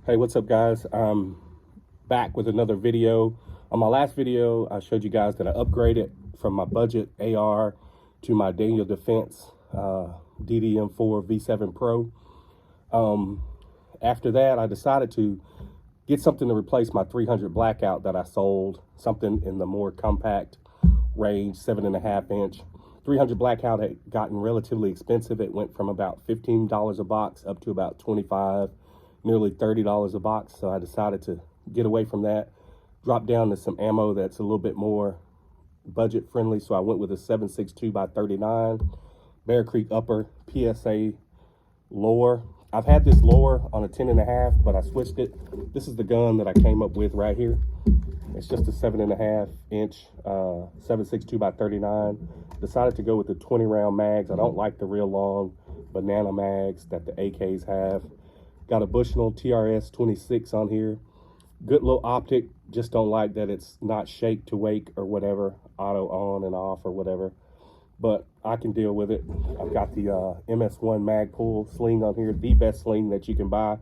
Hey, what's up, guys? I'm back with another video. On my last video, I showed you guys that I upgraded from my budget AR to my Daniel Defense DDM4 V7 Pro. After that, I decided to get something to replace my 300 Blackout that I sold, something in the more compact range, 7.5 inch. 300 Blackout had gotten relatively expensive. It went from about $15 a box up to about $25, nearly $30 a box. So I decided to get away from that, drop down to some ammo that's a little bit more budget friendly. So I went with a 7.62 by 39 Bear Creek Upper PSA lower. I've had this lower on a 10.5, but I switched it. This is the gun that I came up with right here. It's just a 7.5 inch 7.62 by 39. Decided to go with the 20 round mags. I don't like the real long banana mags that the AKs have. Got a Bushnell TRS 26 on here. Good little optic. Just don't like that it's not shake to wake or whatever, auto on and off or whatever. But I can deal with it. I've got the MS1 mag pull sling on here, the best sling that you can buy.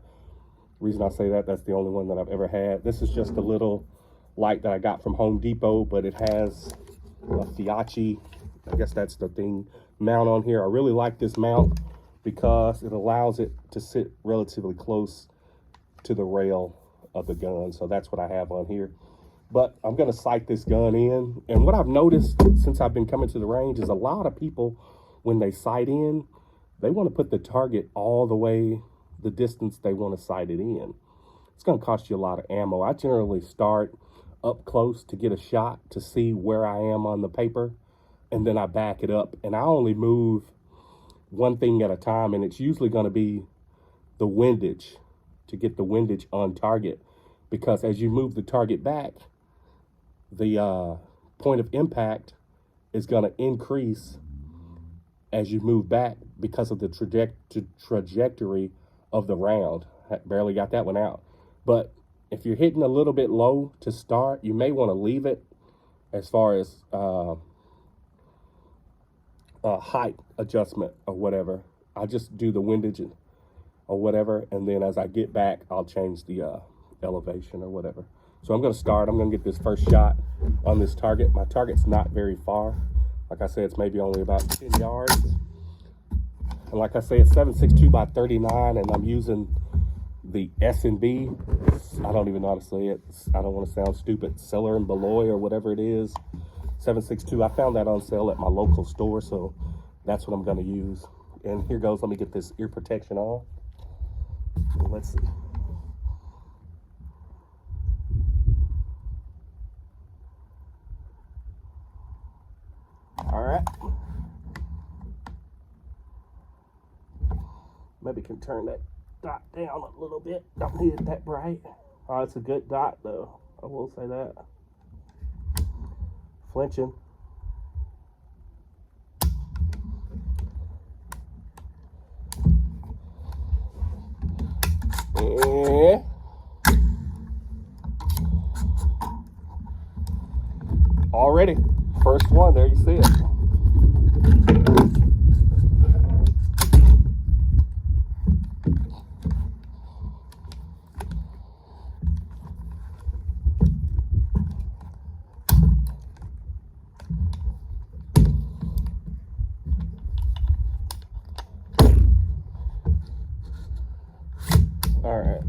Reason I say that, that's the only one that I've ever had. This is just a little light that I got from Home Depot, but it has a Fiachi, I guess that's the thing, mount on here. I really like this mount because it allows it to sit relatively close to the rail of the gun. So that's what I have on here. But I'm gonna sight this gun in. And what I've noticed since I've been coming to the range is a lot of people, when they sight in, they wanna put the target all the way the distance they wanna sight it in. It's gonna cost you a lot of ammo. I generally start up close to get a shot to see where I am on the paper, and then I back it up. And I only move one thing at a time, and it's usually gonna be the windage, to get the windage on target. Because as you move the target back, the point of impact is gonna increase as you move back because of the trajectory of the round. I barely got that one out. But if you're hitting a little bit low to start, you may want to leave it as far as height adjustment or whatever. I just do the windage or whatever, and then as I get back, I'll change the elevation or whatever. So I'm going to start. I'm going to get this first shot on this target. My target's not very far. Like I said, it's maybe only about 10 yards. And like I say, it's 7.62 by 39, and I'm using the S&B. I don't even know how to say it. I don't want to sound stupid. Seller and Beloy or whatever it is. 7.62. I found that on sale at my local store, so that's what I'm going to use. And here goes. Let me get this ear protection on. Let's see. All right. Maybe can turn that dot down a little bit. Don't need it that bright. Oh, it's a good dot though. I will say that. Flinching. Yeah. Already. First one, there you see it. All right.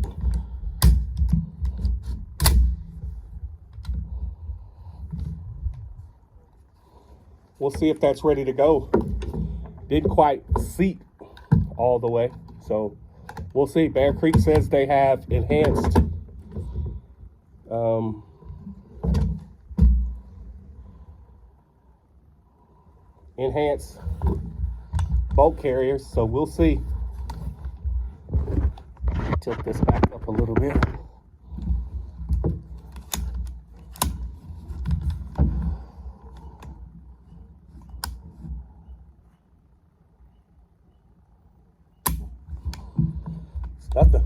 We'll see if that's ready to go. Didn't quite seat all the way, so we'll see. Bear Creek says they have enhanced bolt carriers, so we'll see. Tilt this back up a little bit. Nothing.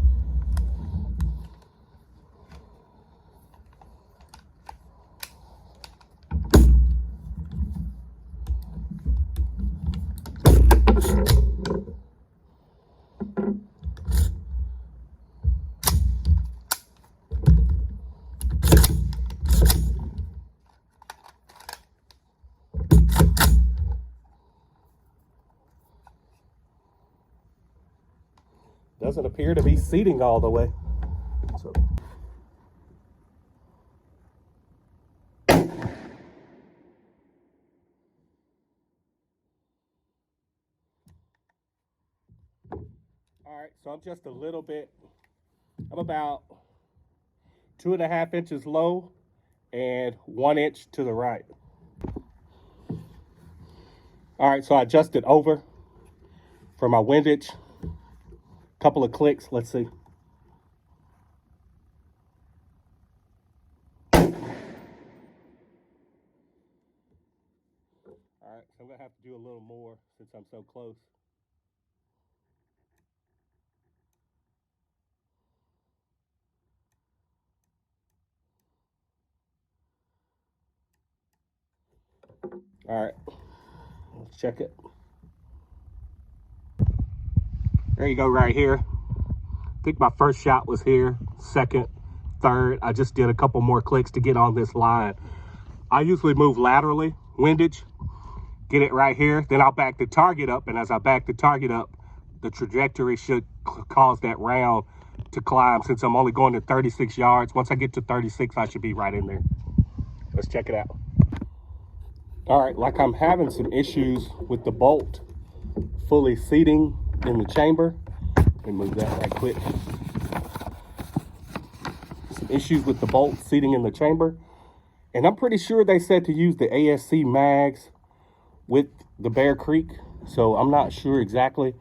Doesn't appear to be seating all the way. So. All right, so I'm just a little bit, I'm about 2.5 inches low and 1 inch to the right. All right, so I adjusted over for my windage. Couple of clicks, let's see. All right, so I'm gonna have to do a little more since I'm so close. All right, let's check it. There you go, right here. I think my first shot was here, second, third. I just did a couple more clicks to get on this line. I usually move laterally, windage, get it right here, then I'll back the target up, and as I back the target up, the trajectory should cause that round to climb. Since I'm only going to 36 yards, once I get to 36, I should be right in there. Let's check it out. All right, like I'm having some issues with the bolt fully seating in the chamber. Let me move that right quick. Some issues with the bolt seating in the chamber. And I'm pretty sure they said to use the ASC mags with the Bear Creek. So I'm not sure exactly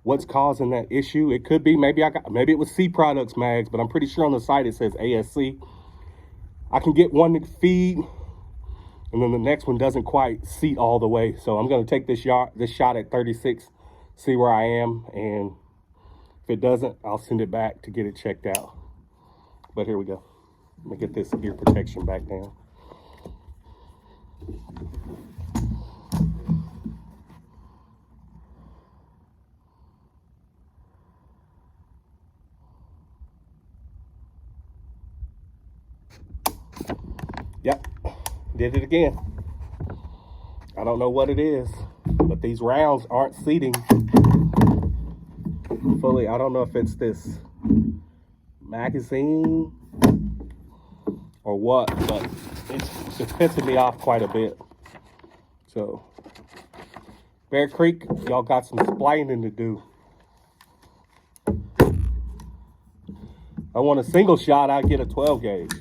what's causing that issue. It could be, maybe it was C Products mags, but I'm pretty sure on the site it says ASC. I can get one to feed, and then the next one doesn't quite seat all the way. So I'm gonna take this shot at 36, see where I am, and if it doesn't, I'll send it back to get it checked out. But here we go. Let me get this ear protection back down. Yep, did it again. I don't know what it is, but these rounds aren't seating fully. I don't know if it's this magazine or what, but it's pissing me off quite a bit. So, Bear Creek, y'all got some splaining to do. I want a single shot, I'd get a 12 gauge.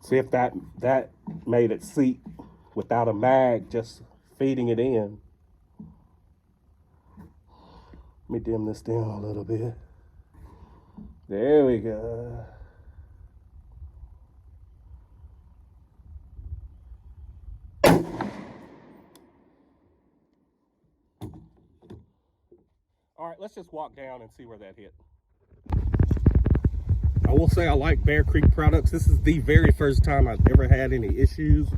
See if that made it seat without a mag, just feeding it in. Let me dim this down a little bit. There we go. All right, let's just walk down and see where that hit. I will say I like Bear Creek products. This is the very first time I've ever had any issues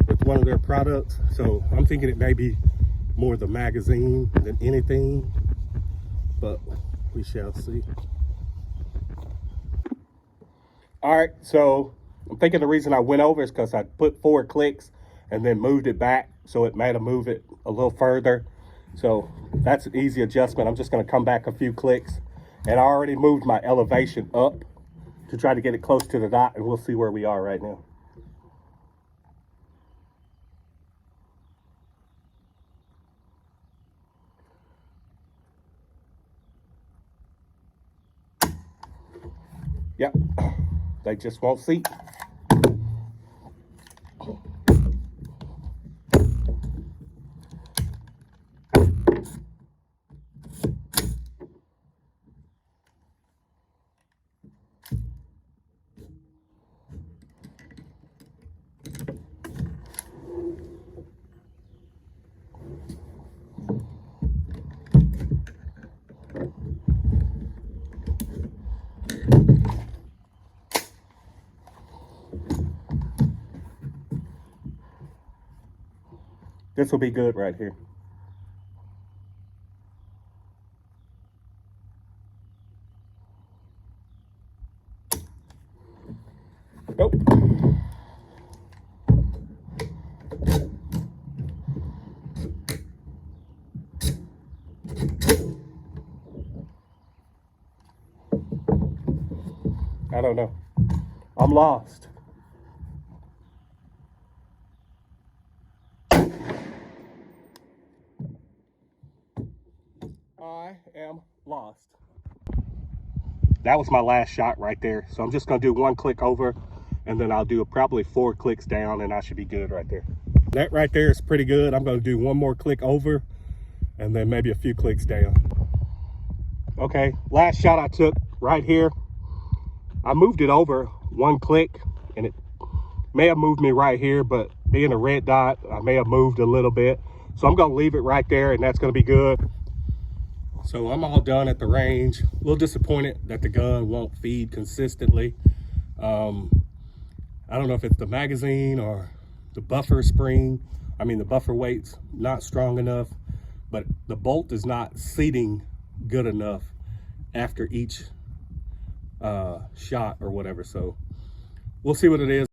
with one of their products. So I'm thinking it may be more the magazine than anything, but we shall see. All right, so I'm thinking the reason I went over is because I put 4 clicks and then moved it back, so it made them move it a little further. So that's an easy adjustment. I'm just gonna come back a few clicks, and I already moved my elevation up to try to get it close to the dot, and we'll see where we are right now. Yep, they just won't seat. This will be good right here. I don't know. I'm lost. I am lost. That was my last shot right there. So I'm just gonna do one click over, and then I'll do probably 4 clicks down, and I should be good right there. That right there is pretty good. I'm gonna do one more click over, and then maybe a few clicks down. Okay, last shot I took right here. I moved it over 1 click, and it may have moved me right here, but being a red dot, I may have moved a little bit. So I'm gonna leave it right there, and that's gonna be good. So I'm all done at the range. A little disappointed that the gun won't feed consistently. I don't know if it's the magazine or the buffer spring. I mean, the buffer weight's not strong enough, but the bolt is not seating good enough after each shot or whatever. So we'll see what it is.